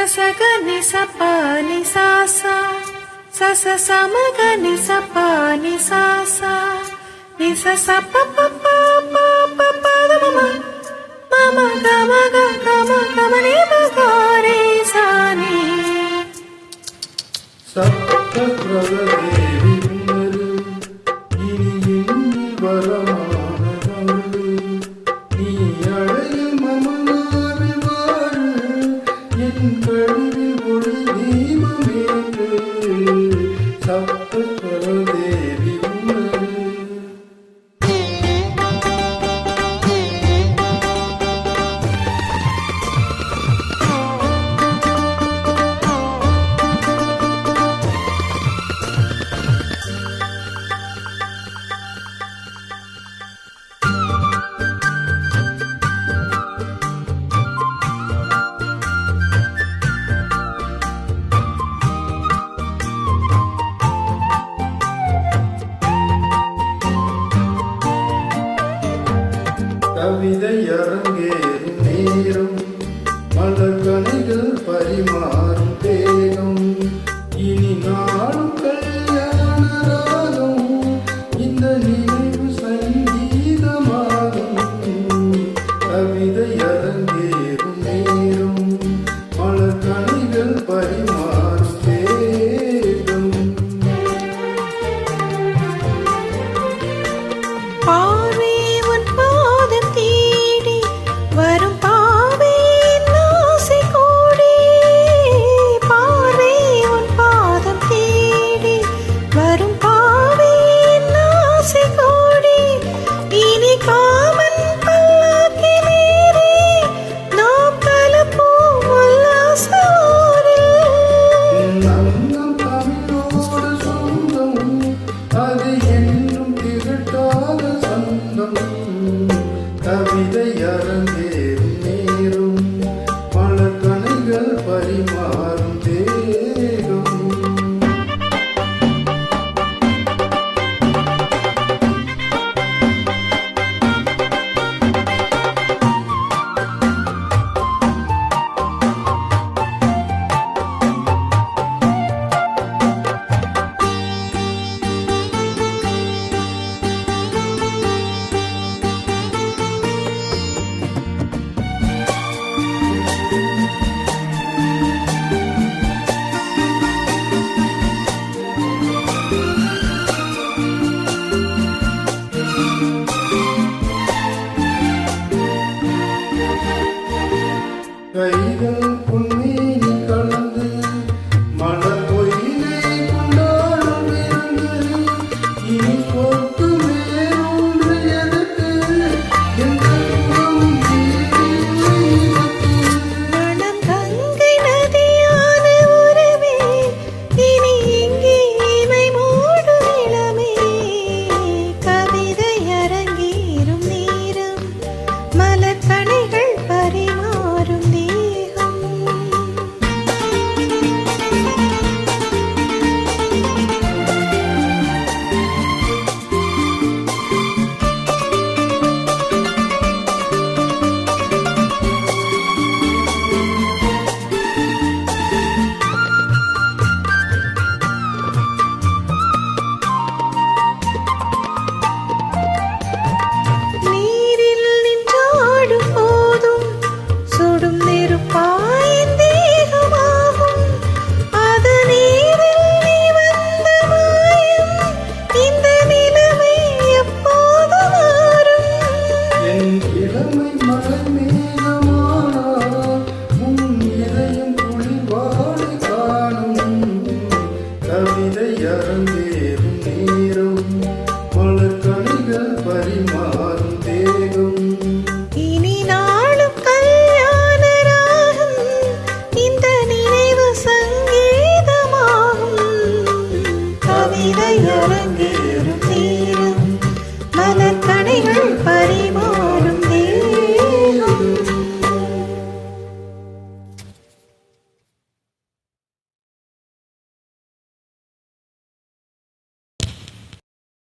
சக நிசப்பா நிசாசா சச சமக நிசப்பா நிசாசா நிசசப்ப பப்பா பப்பா மம மம கமக கம கமனே மகாரே சானி சப்தப்ரதேவி உன்னரு இனி எண்ணில் வரமானதரு நீ அடையில் மமனாவில் வாழ என் கழிவில் ஒளி தீபமேற்று சப்தப்ரதேவி உன்னரு கவிதை அரங்கேறும் நேரம் மலர்கனைகள் பரிமாறும் தேகம் இனி நாளும் கல்யாண ராகம் இந்த நினைவு சங்கீதமாகும் கவிதை அரங்கேறும் நேரம் மலர்கனைகள் பரிமாறும் தேகம் அது